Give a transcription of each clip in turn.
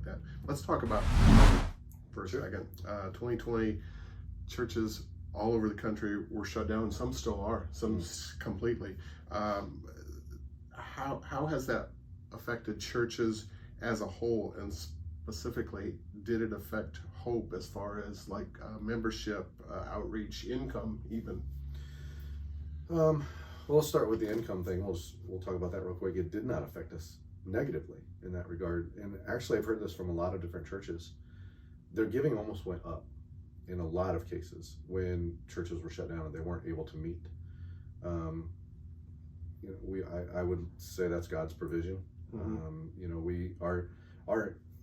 like that. Let's talk about for a second. 2020 churches all over the country were shut down. Some still are, some completely. How has that affected churches as a whole, and specifically, did it affect Hope as far as like membership, outreach, income, even? Well, let's start with the income thing. We'll talk about that real quick. It did not affect us negatively in that regard, and actually, I've heard this from a lot of different churches. Their giving almost went up in a lot of cases when churches were shut down and they weren't able to meet. I would say that's God's provision.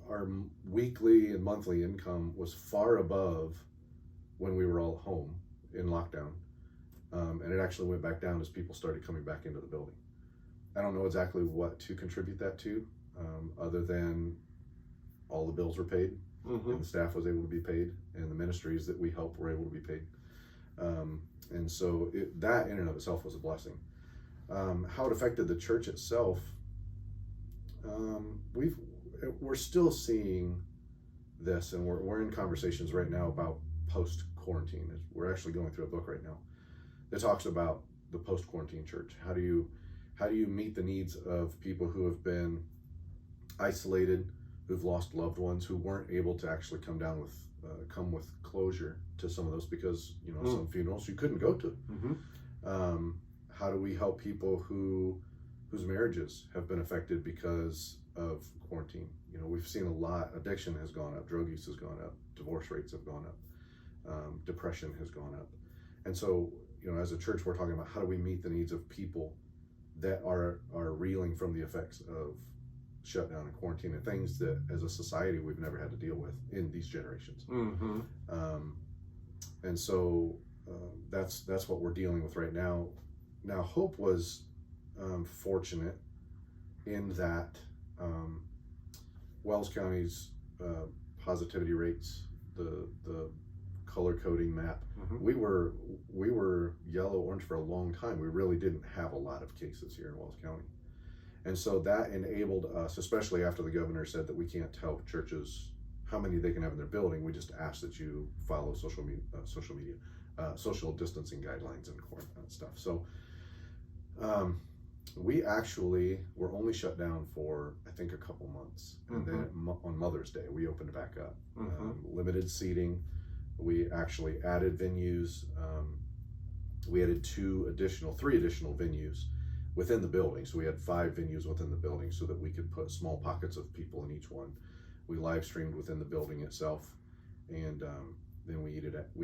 Our weekly and monthly income was far above when we were all home in lockdown, and it actually went back down as people started coming back into the building. I don't know exactly what to contribute that to, other than all the bills were paid, and the staff was able to be paid, and the ministries that we helped were able to be paid, and so that in and of itself was a blessing. How it affected the church itself, we're still seeing this, and we're in conversations right now about post-quarantine. We're actually going through a book right now that talks about the post-quarantine church. How do you meet the needs of people who have been isolated, who've lost loved ones, who weren't able to actually come with closure to some of those because some funerals you couldn't go to. How do we help people whose marriages have been affected because of quarantine? We've seen a lot. Addiction has gone up, drug use has gone up, divorce rates have gone up, depression has gone up. And so, as a church, we're talking about how do we meet the needs of people that are reeling from the effects of shutdown and quarantine and things that as a society we've never had to deal with in these generations. And so that's what we're dealing with right now. Now, Hope was fortunate in that Wells County's positivity rates, the color coding map, we were yellow orange for a long time. We really didn't have a lot of cases here in Wells County, and so that enabled us, especially after the governor said that we can't tell churches how many they can have in their building. We just ask that you follow social distancing guidelines and stuff. So we actually were only shut down for I think a couple months, and then on Mother's Day we opened back up. Limited seating. We actually added venues. We added three additional venues within the building. So we had 5 venues within the building so that we could put small pockets of people in each one. We live streamed within the building itself, and then we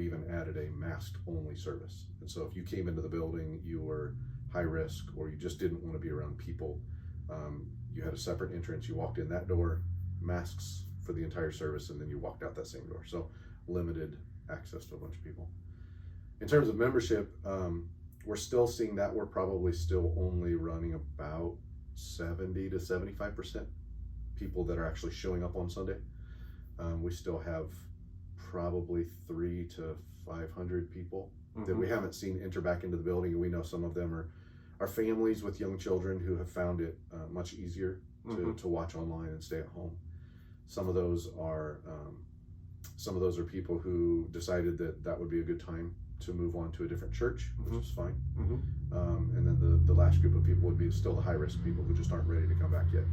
even added a masked only service. And so if you came into the building, you were high risk, or you just didn't want to be around people, you had a separate entrance. You walked in that door, masks for the entire service, and then you walked out that same door. So limited access to a bunch of people. In terms of membership, we're still seeing that we're probably still only running about 70 to 75% people that are actually showing up on Sunday. We still have probably 300 to 500 people that we haven't seen enter back into the building, and we know some of them are families with young children who have found it much easier to watch online and stay at home. Some of those are people who decided that would be a good time to move on to a different church, which is fine. And then the last group of people would be still the high-risk people who just aren't ready to come back yet.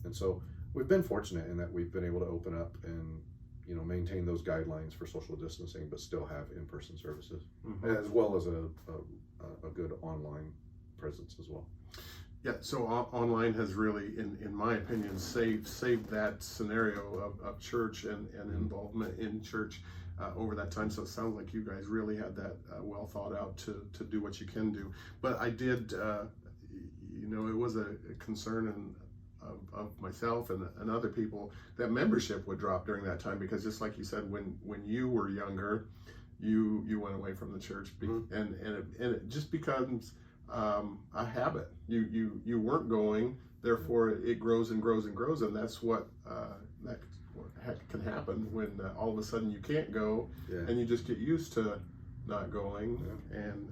And so we've been fortunate in that we've been able to open up and maintain those guidelines for social distancing, but still have in-person services, as well as a good online presence as well. Yeah, so online has really, in my opinion, saved that scenario of church and involvement in church over that time. So it sounds like you guys really had that well thought out to do what you can do. But I did, it was a concern of myself and other people that membership would drop during that time, because just like you said, when you were younger, you went away from the church, and it just becomes a habit. You weren't going, therefore it grows and grows and grows, and that's what can happen when all of a sudden you can't go, and you just get used to not going, and